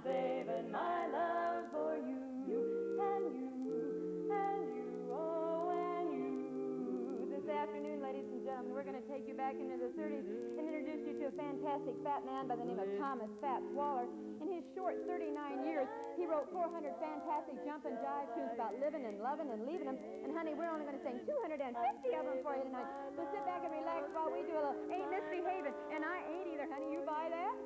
saving my love for you. And you, oh, and you. This afternoon, ladies and gentlemen, we're going to take you back into the 30s and introduce you to a fantastic fat man by the name of Thomas Fats Waller. In his short 39 years, he wrote 400 fantastic jump and jive tunes about living and loving and leaving them. And, honey, we're only going to sing 250 of them for you tonight. So sit back and relax while we do a little Ain't Misbehaving. And I ain't either, honey. You buy that?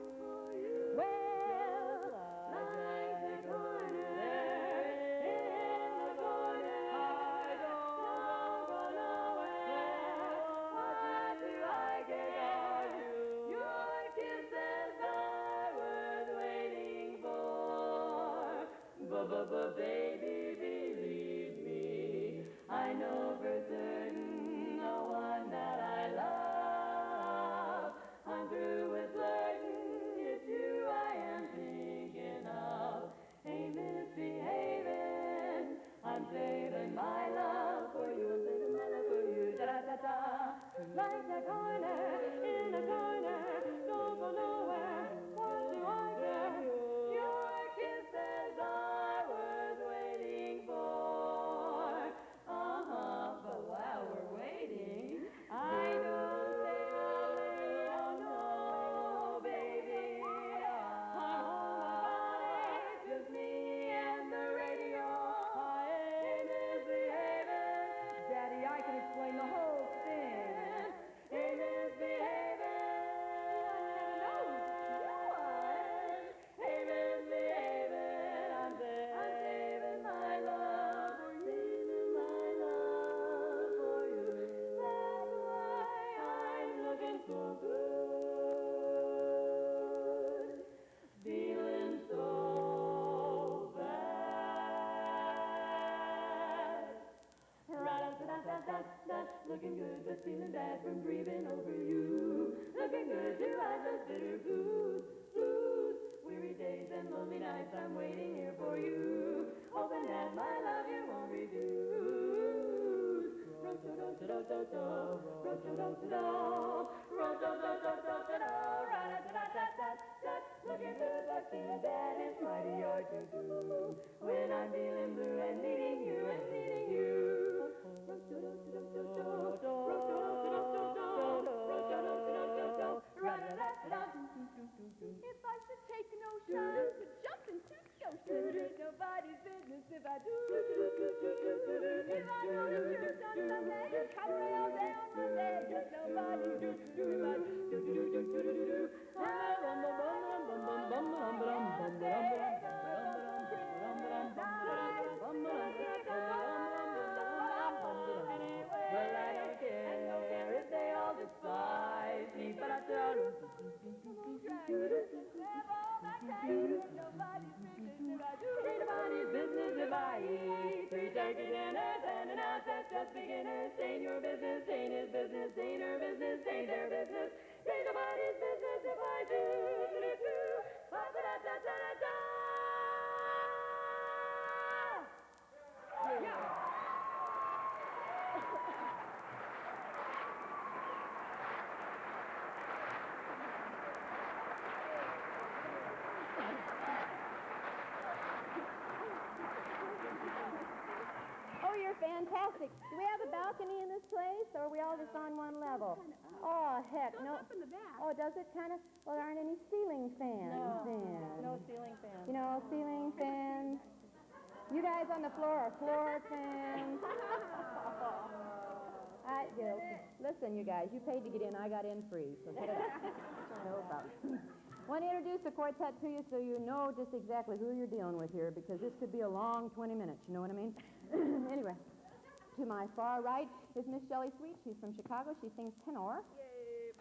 Well, like the corner in the corner, I don't go nowhere. What do I care? Your kisses are worth waiting for. But baby, believe me, I know for certain the one that I love. I'm through with flirting, it's you I am thinking of. Ain't misbehaving, I'm saving my love for you, saving my love for you, da-da-da-da. Like the corner in a corner, don't go nowhere, what do I care? Your kisses are worth waiting for. But while we're waiting, I don't say oh no, baby. I'm home about it, just me and the radio. I ain't misbehaving. Daddy, I can explain the whole thing. Ain't misbehaving. No, ain't misbehaving. I'm saving my love for you. Saving my love for you. That's why I'm looking so good. Feeling so bad. Ra-da-da-da-da-da. Looking good but feeling bad from grieving over you. Looking good to hide those bitter blues. Weary days and lonely nights I'm waiting here for you. Hoping that my love you won't refuse. Ro-do-do-do-do-do-do, ro-do-do-do-do, ro-do-do-do-do-do, ra-da-da-da-da-da. Looking good but feeling bad, it's mighty hard to do when I'm feeling blue and needing you and needing you. Ro-do-do-do-do-do, ro-do-do-do-do-do, ro-do-do-do-do-do, ra-da-da-da-da. If I should take no shine to jump into the ocean, it's nobody's business if I do. If I know the truth on Sunday, I rail down Monday, it's nobody's business if I do. Well, I don't care if they all despise me, but I tell them. Nobody's business if I eat 3 turkey dinners and an outset just beginners. Ain't your business, ain't his business, ain't her business, ain't their business. Ain't nobody's business if I do. Ba-da-da-da-da-da. Yeah. Oh, you're fantastic. Do we have a balcony in this place, or are we all just on one level? Oh, heck, no. Up in the back. Oh, does it kind of? Well, there aren't any ceiling fans then. No ceiling fans. You know, ceiling fans. You guys on the floor are floor fans. Listen, you guys, you paid to get in. I got in free, so get it up. No problem. Want to introduce the quartet to you so you know just exactly who you're dealing with here, because this could be a long 20 minutes, you know what I mean? Anyway, to my far right is Miss Shelly Sweet. She's from Chicago. She sings tenor. Yay.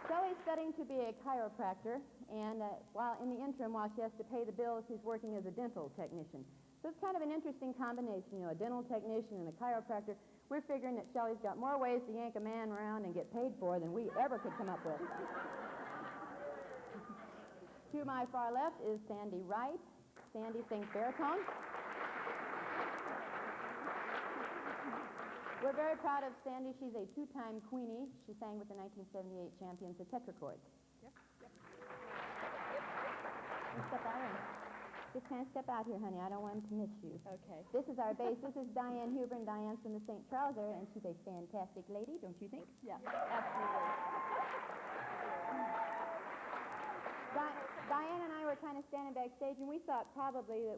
Shelly's studying to be a chiropractor, and while in the interim, while she has to pay the bills, she's working as a dental technician. So it's kind of an interesting combination, you know, a dental technician and a chiropractor. We're figuring that Shelly's got more ways to yank a man around and get paid for than we ever could come up with. To my far left is Sandi Wright. Sandi sings baritone. We're very proud of Sandi. She's a two-time Queenie. She sang with the 1978 champions, the Tetrachords. Yep. Step out here. Just kind of step out here, honey. I don't want to miss you. Okay. This is our bass. This is Diane Huber, and Diane's from the St. Trouser, and she's a fantastic lady, don't you think? Yeah, absolutely. Diane and I were kind of standing backstage, and we thought probably that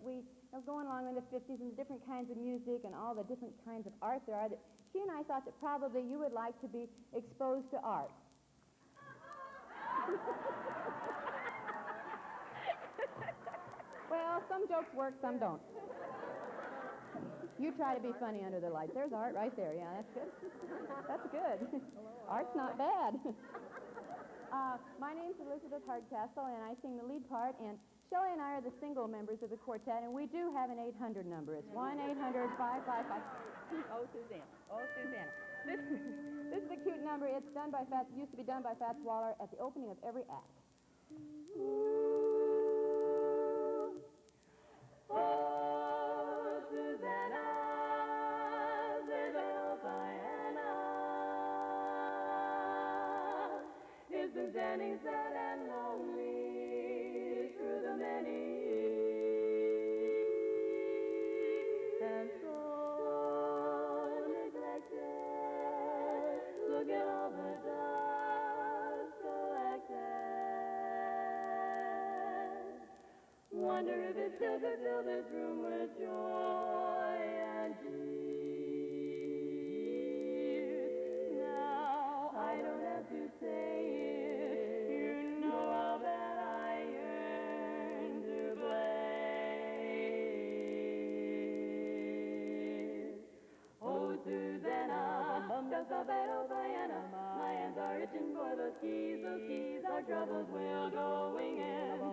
going along in the 50s and the different kinds of music and all the different kinds of art there are, that she and I thought that probably you would like to be exposed to art. Well, some jokes work, some don't. You try to be funny under the lights. There's art right there. Yeah, that's good. That's good. Art's not bad. My name's Elizabeth Hardcastle, and I sing the lead part, and Shelly and I are the single members of the quartet, and we do have an 800 number. It's 1-800-555. Oh, Susanna. Oh, Susanna. This is a cute number. It's done by used to be done by Fats Waller at the opening of every act. Oh, Susanna, Diana, has been standing sad and lonely through the many years, and so neglected. Look at all the dust collected. Wonder if it still could fill this room with joy and tears. Now I don't have to say it. You know how bad I yearn to play. Oh, Susanna, just a battle Diana. My hands are itching for those keys. Our troubles will go winging.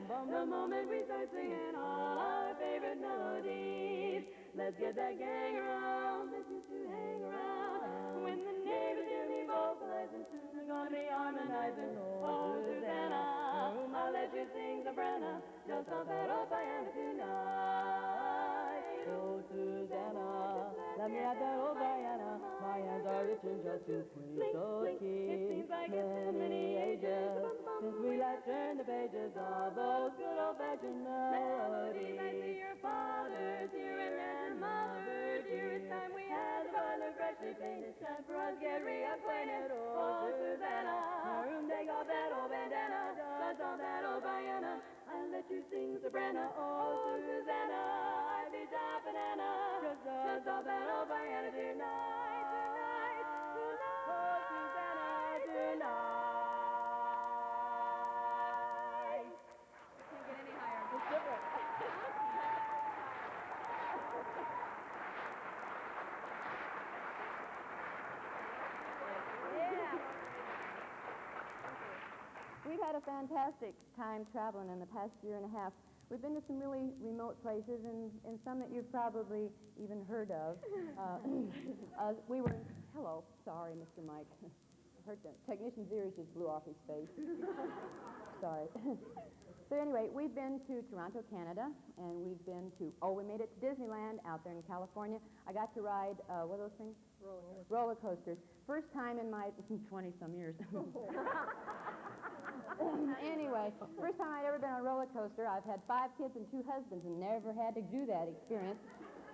The moment we start singing all our favorite melodies. Let's get that gang around that used to hang around. When the neighbors hear me vocalizing, soon they're gonna be harmonizing. Oh, Susanna, I'll let you sing soprano. Just a battle Diana tonight. Oh, Susanna, let me have that old Diana. My hands are itching just to please those keys. It seems like it's been many ages since we last turned the pages of those good old-fashioned melodies. I see your father's here and grandmother's here. It's time we had the butler freshly painted. Time for us to get reacquainted. Oh, Susanna, room, take off that old bandana. Dust off that old Diana. I'll let you sing soprano. Oh, Susanna, I'd be top banana. Just off that old Diana tonight. Oh, Susanna, tonight. Can't get any higher. It's different. Yeah. We've had a fantastic time traveling in the past year and a half. We've been to some really remote places and some that you've probably even heard of. We were, hello, sorry, Mr. Mike. I heard the technician's ears just blew off his face. Sorry. So anyway, we've been to Toronto, Canada, and we've been to, we made it to Disneyland out there in California. I got to ride, what are those things? Roller coasters. First time in my 20-some years. Anyway, first time I'd ever been on a roller coaster. I've had 5 kids and 2 husbands and never had to do that experience.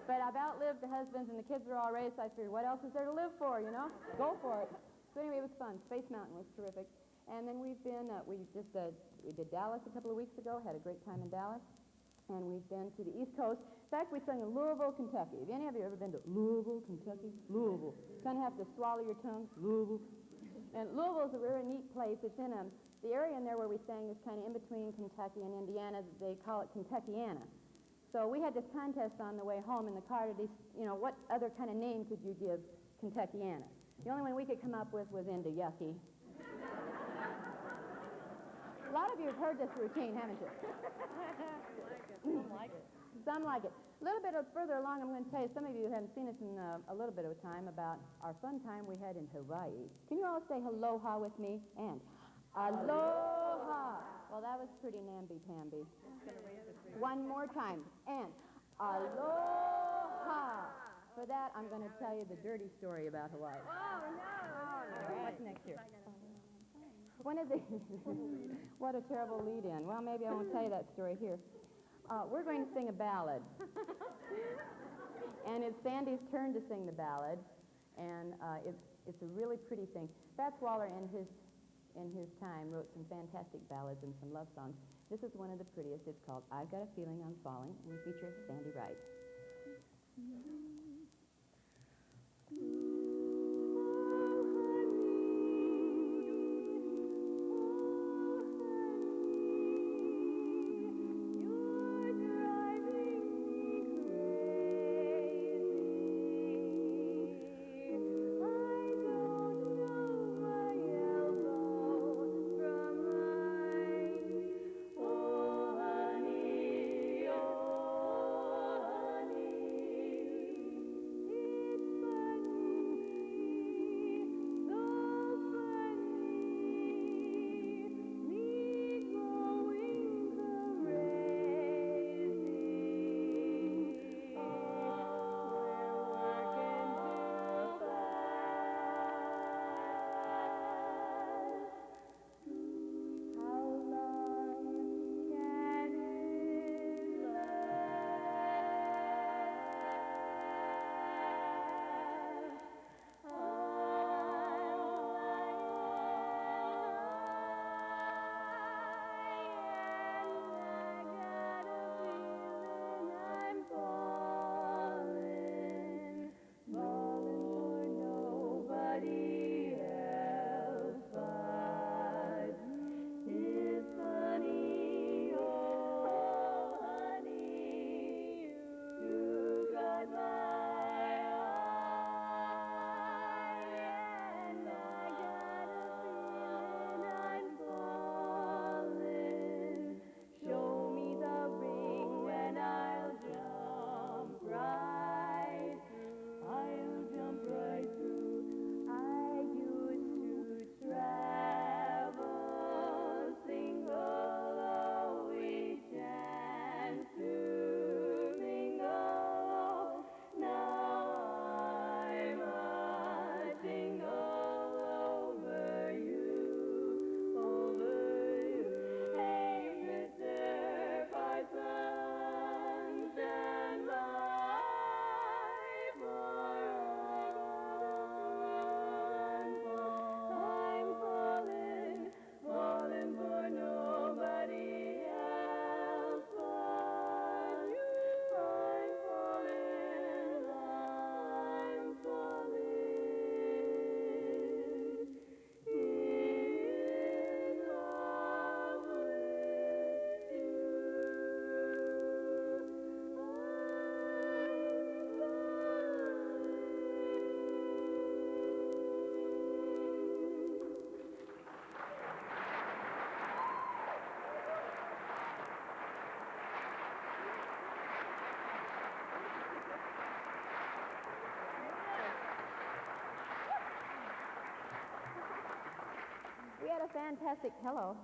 But I've outlived the husbands and the kids are all raised, so I figured, what else is there to live for, you know? Go for it. So anyway, it was fun. Space Mountain was terrific. And then we've been, we did Dallas a couple of weeks ago, had a great time in Dallas. And we've been to the East Coast. In fact, we sung in Louisville, Kentucky. Have any of you ever been to Louisville, Kentucky? Louisville. You kind of have to swallow your tongue. Louisville. And Louisville's a very neat place. It's in the area in there where we sang is kind of in between Kentucky and Indiana. They call it Kentuckiana. So we had this contest on the way home in the car to, what other kind of name could you give Kentuckiana? The only one we could come up with was Into Yucky. A lot of you have heard this routine, haven't you? Some like it. Some like it. A little bit further along, I'm going to tell you, some of you haven't seen us in a little bit of a time, about our fun time we had in Hawaii. Can you all say aloha with me? And aloha. Well, that was pretty namby-pamby. One more time. And aloha. For for that, I'm going to tell you the dirty story about Hawaii. Oh, no. What's next here? One of the... What a terrible lead-in. Well, maybe I won't tell you that story here. We're going to sing a ballad. And it's Sandy's turn to sing the ballad, and it's a really pretty thing. Fats Waller, in his time, wrote some fantastic ballads and some love songs. This is one of the prettiest. It's called I've Got a Feeling I'm Falling, and we feature Sandi Wright.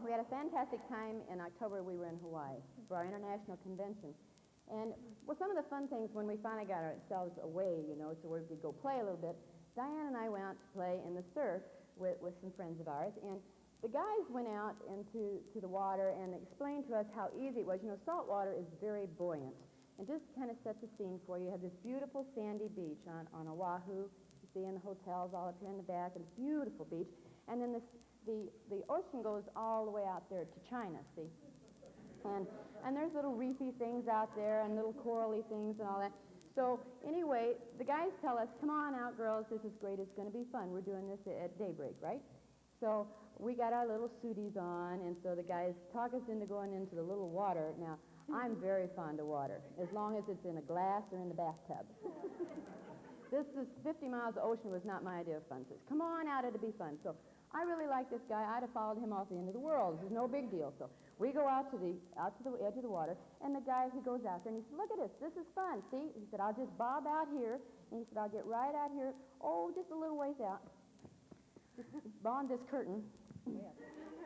We had a fantastic time in October. We were in Hawaii for our international convention. And, well, some of the fun things when we finally got ourselves away, so we could go play a little bit, Diane and I went out to play in the surf with some friends of ours. And the guys went out into the water and explained to us how easy it was. Salt water is very buoyant. And just to kind of set the scene for you, you have this beautiful sandy beach on Oahu. You see in the hotels all up here in the back, and it's a beautiful beach. And then the ocean goes all the way out there to China, see? And there's little reefy things out there and little corally things and all that. So anyway, the guys tell us, come on out, girls, this is great, it's going to be fun. We're doing this at daybreak, right? So we got our little suities on, and so the guys talk us into going into the little water. Now, I'm very fond of water, as long as it's in a glass or in the bathtub. This 50 miles of ocean was not my idea of fun. Says, come on out, it'll be fun. So I really like this guy. I'd have followed him off the end of the world. This is no big deal. So we go out to the edge of the water, and the guy, he goes out there, and he said, look at this. This is fun. See? He said, I'll just bob out here. And he said, I'll get right out here. Oh, just a little ways out. Just beyond this curtain.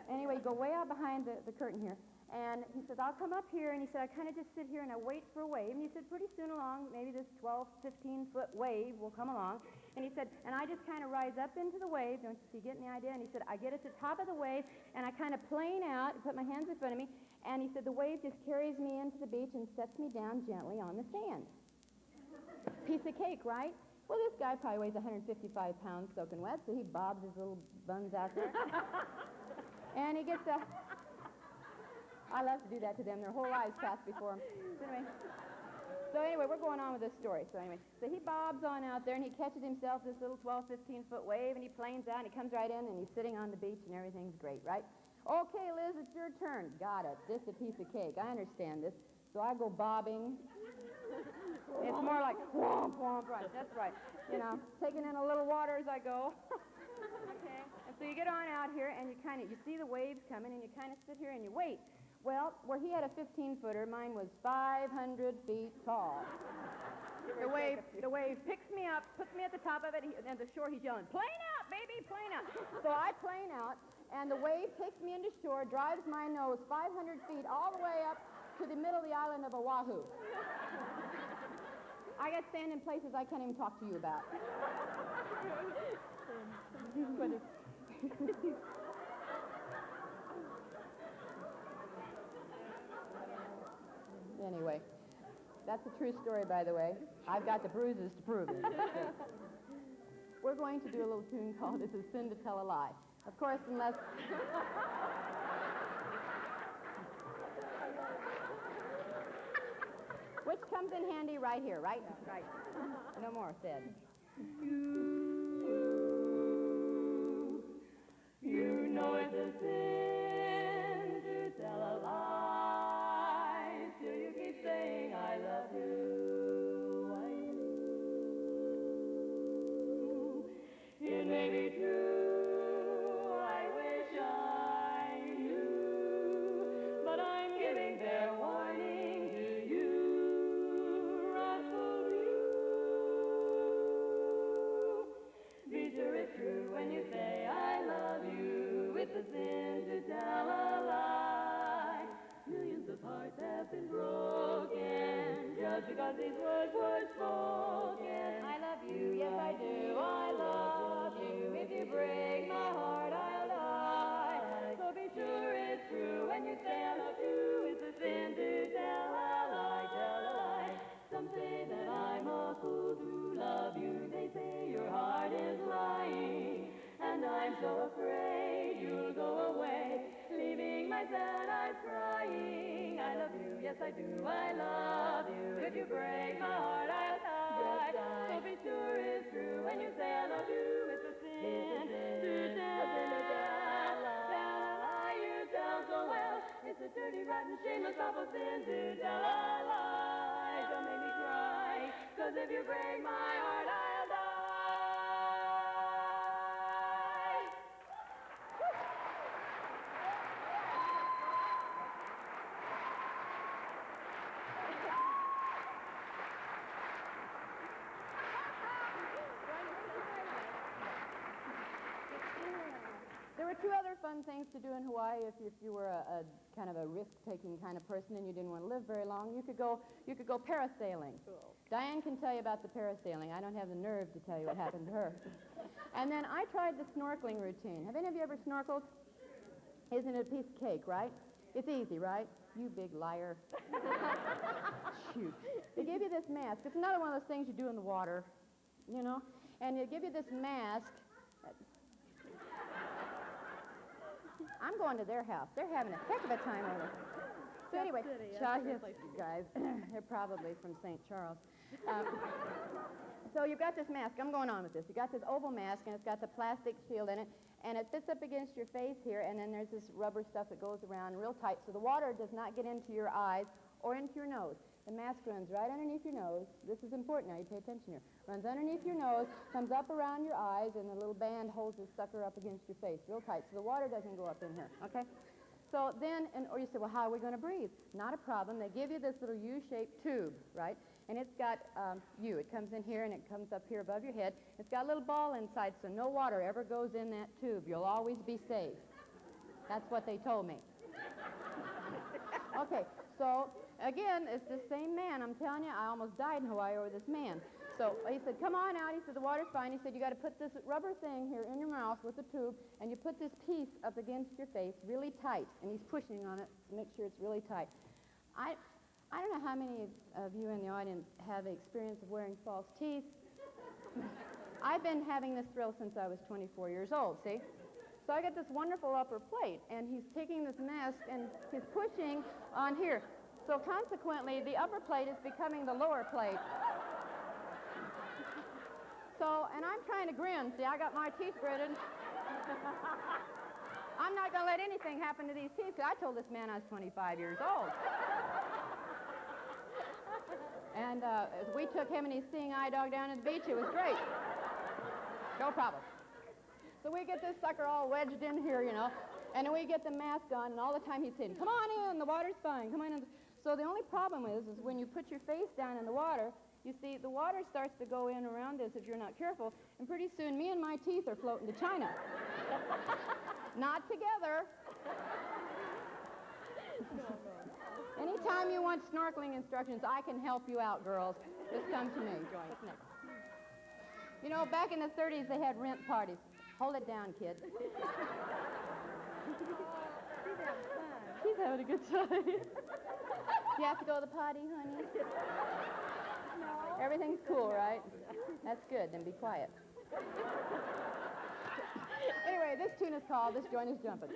Anyway, go way out behind the curtain here. And he said, I'll come up here, and he said, I kind of just sit here and I wait for a wave. And he said, pretty soon along, maybe this 12, 15-foot wave will come along. And he said, and I just kind of rise up into the wave. Don't you get any idea? And he said, I get at the top of the wave, and I kind of plane out, put my hands in front of me, and he said, the wave just carries me into the beach and sets me down gently on the sand. Piece of cake, right? Well, this guy probably weighs 155 pounds soaking wet, so he bobs his little buns out there. And he gets a... I love to do that to them. Their whole lives pass before them. So anyway, we're going on with this story. So he bobs on out there, and he catches himself this little 12, 15-foot wave, and he planes out, and he comes right in, and he's sitting on the beach, and everything's great, right? Okay, Liz, it's your turn. Got it. This is a piece of cake. I understand this. So I go bobbing. It's more like whomp, whomp, right. That's right. You know, taking in a little water as I go. Okay. And so you get on out here, and you see the waves coming, and you kind of sit here and you wait. Well, where he had a 15-footer, mine was 500 feet tall. The wave picks me up, puts me at the top of it, and the shore he's yelling, plane out, baby, plane out. So I plane out, and the wave takes me into shore, drives my nose 500 feet all the way up to the middle of the island of Oahu. I got stand in places I can't even talk to you about. Anyway, that's a true story, by the way. I've got the bruises to prove it. We're going to do a little tune called It's a Sin to Tell a Lie. Of course, unless... Which comes in handy right here, right? Right. No more said. You know it's a sin to tell a lie till you keep saying I love you. I do. It may be true, I wish I knew, but I'm giving fair warning to you, rascal you. Be sure it's true when you say I love you. It's a sin to tell a lie. Millions of hearts have been broken just because these words were spoken. I love you, yes I do, I love you. If you break my heart, I'll die. So be sure it's true when you say I love you. It's a sin to tell a lie, tell a lie. Some say that I'm a fool to love you. They say your heart is lying, and I'm so afraid you'll go away, leaving my sad eyes crying. I love you, yes I do, I love you. If you break my heart, I'll die. So be sure it's true when you say I love you. It's a sin to tell a lie. You tell so well. It's a dirty, rotten, shameless, awful sin to tell a lie. Don't make me cry, 'cause if you break my heart, I'll die. There were two other fun things to do in Hawaii if you were a kind of a risk-taking kind of person and you didn't want to live very long. You could go parasailing. Cool. Diane can tell you about the parasailing. I don't have the nerve to tell you what happened to her. And then I tried the snorkeling routine. Have any of you ever snorkeled? Isn't it a piece of cake, right? It's easy, right? You big liar. Shoot. They give you this mask. It's another one of those things you do in the water, you know? And they give you this mask. I'm going to their house. They're having a heck of a time over there. So anyway, guys, they're probably from St. Charles. So you've got this mask. I'm going on with this. You've got this oval mask, and it's got the plastic shield in it, and it fits up against your face here, and then there's this rubber stuff that goes around real tight, so the water does not get into your eyes or into your nose. The mask runs right underneath your nose. This is important now. You pay attention here. Runs underneath your nose, comes up around your eyes, and the little band holds this sucker up against your face real tight, so the water doesn't go up in here, okay? So then, or you say, well, how are we going to breathe? Not a problem. They give you this little U-shaped tube, right? And it's got It comes in here, and it comes up here above your head. It's got a little ball inside, so no water ever goes in that tube. You'll always be safe. That's what they told me. Okay, so, again, it's the same man. I'm telling you, I almost died in Hawaii over this man. So he said, come on out. He said, the water's fine. He said, you got to put this rubber thing here in your mouth with the tube, and you put this piece up against your face really tight. And he's pushing on it to make sure it's really tight. I don't know how many of you in the audience have the experience of wearing false teeth. I've been having this thrill since I was 24 years old, see? So I got this wonderful upper plate, and he's taking this mask, and he's pushing on here. So consequently, the upper plate is becoming the lower plate. So, and I'm trying to grin. See, I got my teeth gritted. I'm not going to let anything happen to these teeth. I told this man I was 25 years old. And we took him and his seeing eye dog down to the beach. It was great. No problem. So we get this sucker all wedged in here, you know, and then we get the mask on, and all the time he's saying, come on in, the water's fine, come on in. So the only problem is when you put your face down in the water, you see, the water starts to go in around us if you're not careful, and pretty soon me and my teeth are floating to China. Not together. Anytime you want snorkeling instructions, I can help you out, girls. Just come to me. What's next? You know, back in the 30s, they had rent parties. Hold it down, kid. She's having a good time. You have to go to the potty, honey? No. Everything's cool, right? That's good. Then be quiet. Anyway, this tune is called This Joint is Jumping.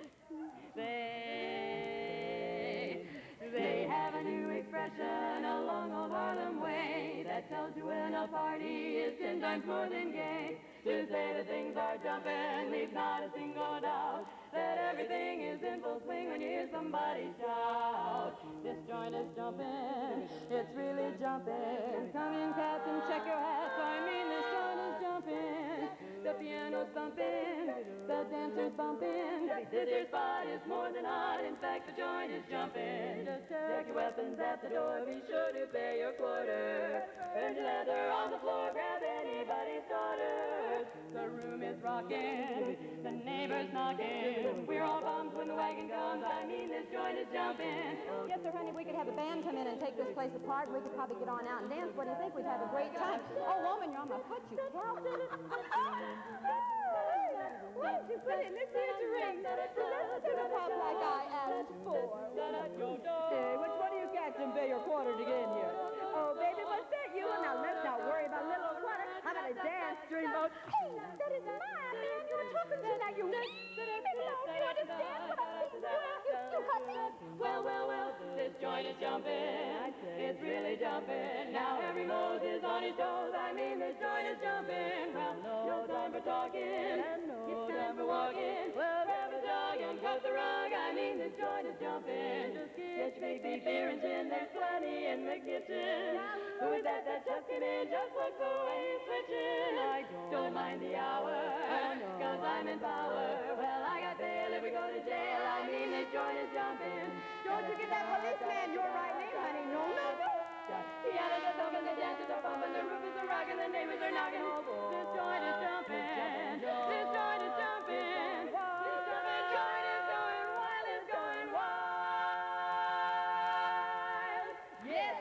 They have a new expression along old Harlem way that tells you when a party is 10 times more than gay. To say that things are jumping leaves not a single doubt that everything is in full swing when you hear somebody shout. This joint is jumping, it's really jumping. Come in, cats, and check your hats. I mean, this joint is jumping. The piano's thumping, the dancer's bumping. This here spot is more than hot. In fact, the joint is jumping. Just check your weapons at the door. Be sure to pay your quarter. Earn your leather on the floor. Grab anybody's daughter. The room is rocking. The neighbors knocking. We're all bums when the wagon comes. I mean, this joint is jumping. Yes, sir, honey, we could have a band come in and take this place apart. We could probably get on out and dance. What do you think? We'd have a great time. Oh, woman, you're on my foot, you girl. Why don't you put it in this here's a ring? Let's do a pop like I asked for. Hey, which one of you cats didn't pay your quarter to get in here? Oh, baby, what's that you? Now, let's not worry about little old quarter. How about a dance, dreamboat? Hey, that is my man you were talking to. Now, you understand what I mean? You got me? Well, this joint is jumping. It's really jumping. Now every Mose is on his toes. I mean, this joint is jumping. Well, no time for talking. It's time for walking. Well, grab a dog and cut the rug. I mean, this joint is jumping. Just get your big beer and gin. There's plenty in the kitchen. Who is that just came in? Just look the way he's switching. I don't mind the hour, cause I'm in power. Well, I got bail if we go to jail. I mean, this joint is jumping. Don't you get that policeman your right name, honey. No. The pianos are thumping, the dancers are bumping, the roof is a rocking, the neighbors are knocking. This joint is jumping. This joint is jumping. This joint is going wild. It's going wild. Yes.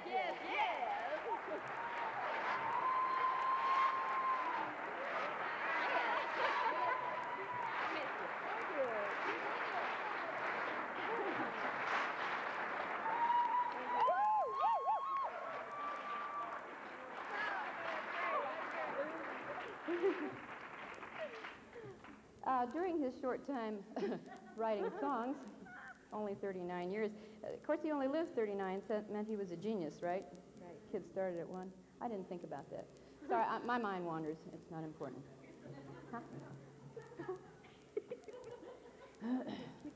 During his short time writing songs, only 39 years, of course he only lived 39, so that meant he was a genius, right? Right. Kids started at 1. I didn't think about that. Sorry, my mind wanders. It's not important. Huh?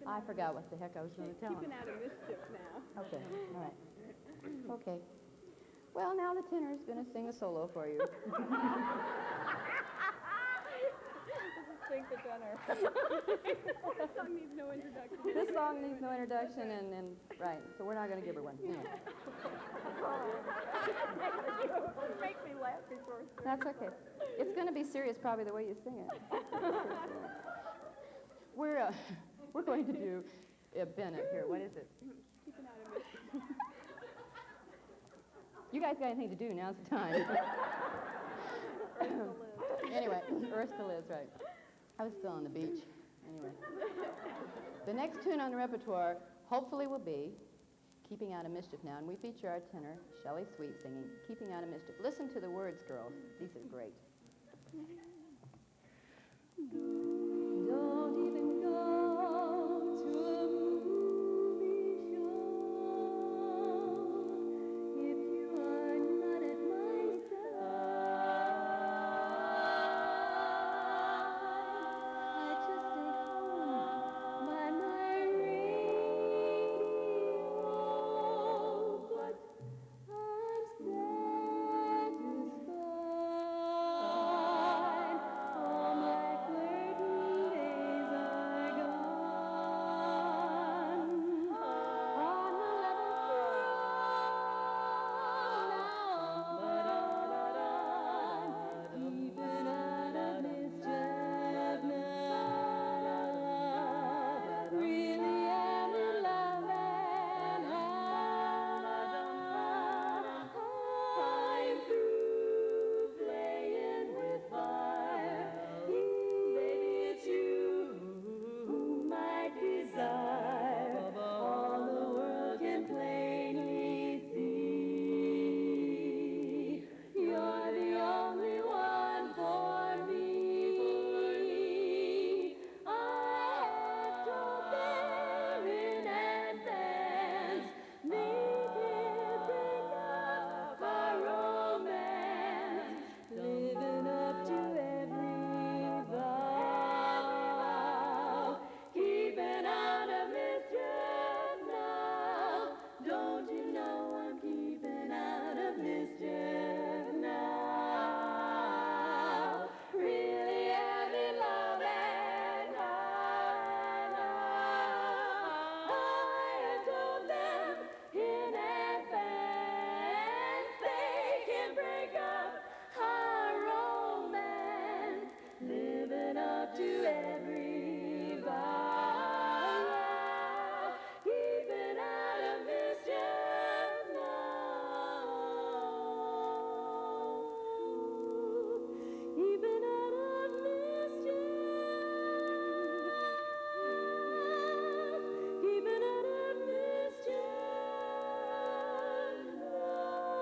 I forgot what the heck I was going to tell him. Keeping out of mischief now. Okay, all right. Okay. Well, now the tenor's going to sing a solo for you. Sing the tenor. This song needs no introduction. This song needs no introduction, and right, so we're not going to give her one. Yeah. You make me laugh before. That's okay. It's going to be serious, probably, the way you sing it. We're going to do Bennett here. What is it? Keeping out of mischief. You guys got anything to do? Now's the time. Anyway, Ursula Liz, right. I was still on the beach. Anyway. The next tune on the repertoire hopefully will be Keeping Out of Mischief now. And we feature our tenor, Shelly Sweet, singing Keeping Out of Mischief. Listen to the words, girls. These are great. Don't even go to a movie show if you are not at my side. I just stay home by my radio, but I'm satisfied. All my flirting days are gone. On the 11th row now, keeping out of mischief now. Really am in love and I'm through playing with fire. Baby, it's you whom I desire. All the world can plainly see. You're the only one for me. I had told them in advance they can't break up our romance. Living up to every vow, keeping out of mischief now. Don't you know I'm keeping out of mischief now? Really am in love and I had told them in advance they can break up our romance, living up to every vow, keeping out of mischief now, keeping out of mischief, keeping out of mischief now.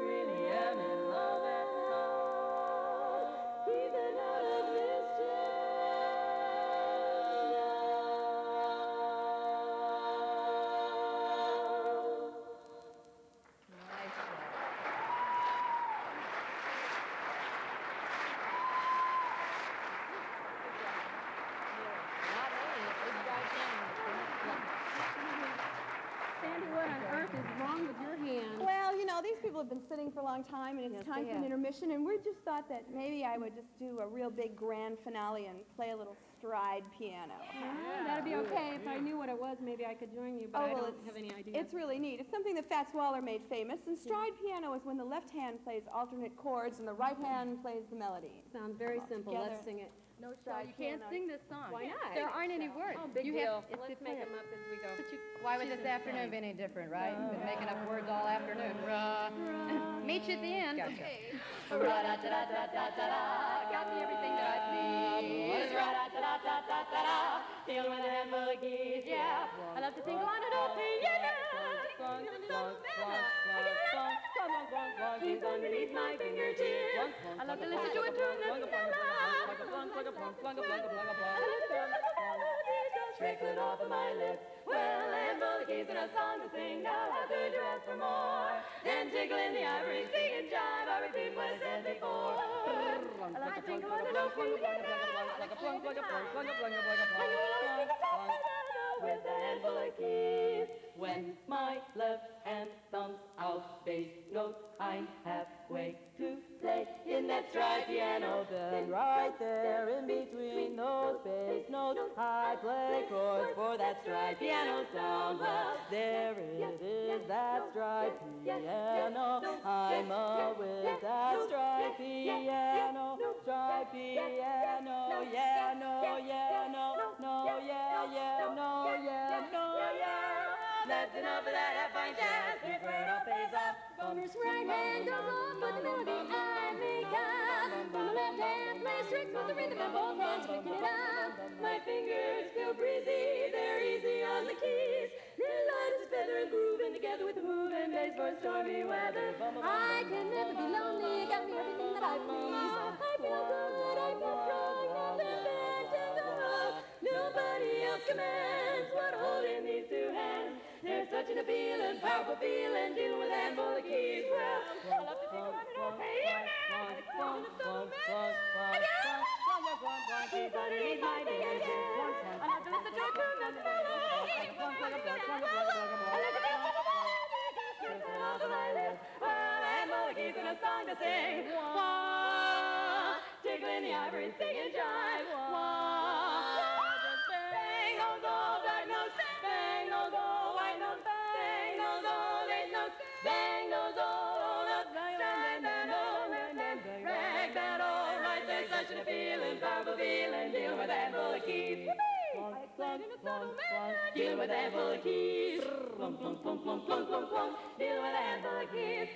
Really am in love and now, keeping out of mischief Sandy, what on earth is wrong with your hand? Well, you know, these people have been sitting for a long time, and it's Yes, time they for an have. intermission, and we just thought that maybe I would just do a real big grand finale and play a little stride piano. That'd be okay. If I knew what it was, maybe I could join you, but I don't have any idea. It's really neat. It's something that Fats Waller made famous, and stride piano is when the left hand plays alternate chords and the right hand plays the melody. Sounds very simple. together. Let's sing it. No So stride you can't piano. sing this song. Why not? There aren't any words. Oh, big You deal. have- Let's make them up as we go. Why would this afternoon be any different, right? You've been making up words all afternoon. Meet you at the end. Okay. Ra-da-da-da-da-da-da. Got me everything that I please. Ra-da-da-da-da-da-da. Deal with a handful of keys, yeah. I love to tinkle on an old piano. Keep underneath my fingertips. I love to listen to a tune that's trickling off of my lips. Well, and full of keys and a song to sing. Now how could you ask for more? Then tickle in the ivory, sing and jive. I repeat what I said before. I like to tinkle on an old piano. With a handful of keys. When my left hand thumbs out bass note, I'm halfway to play in that stride piano. Then right there in between those bass notes, I play chords for that stride piano sound. Well, there it is, that stride piano. I'm with that stride piano. Stride piano, yeah, no, yeah, no, no, yeah, yeah, no, yeah, no, yeah. That's enough of that half-pint jazz. Here's where it all pays off. First right hand goes off with the melody I make up. When the left hand plays tricks with the rhythm and both hands picking it up. My fingers feel breezy, they're easy on the keys. They're light as a feather and grooving together with the moving bass for stormy weather. I can never be lonely, got me everything that I please. I feel good, I feel strong, nothing bad can go wrong. Nobody else commands what a hold in these two hands. There's such an appealing, powerful feeling dealing with a handful of keys. Well, I love to think about it all. Keys underneath my fingers. I love to listen to it tune that's mellow. And all the keys in a song to sing. Wah, tickling the ivory, singing jive. Wah, just bang those old black notes, bang those old white notes, bang those old eight notes, bang those old notes, strike that old left hand, drag that old right. There's such a feeling, powerful feeling, dealing with a handful of keys. Dealing with a handful of keys. Dealing with a handful of keys.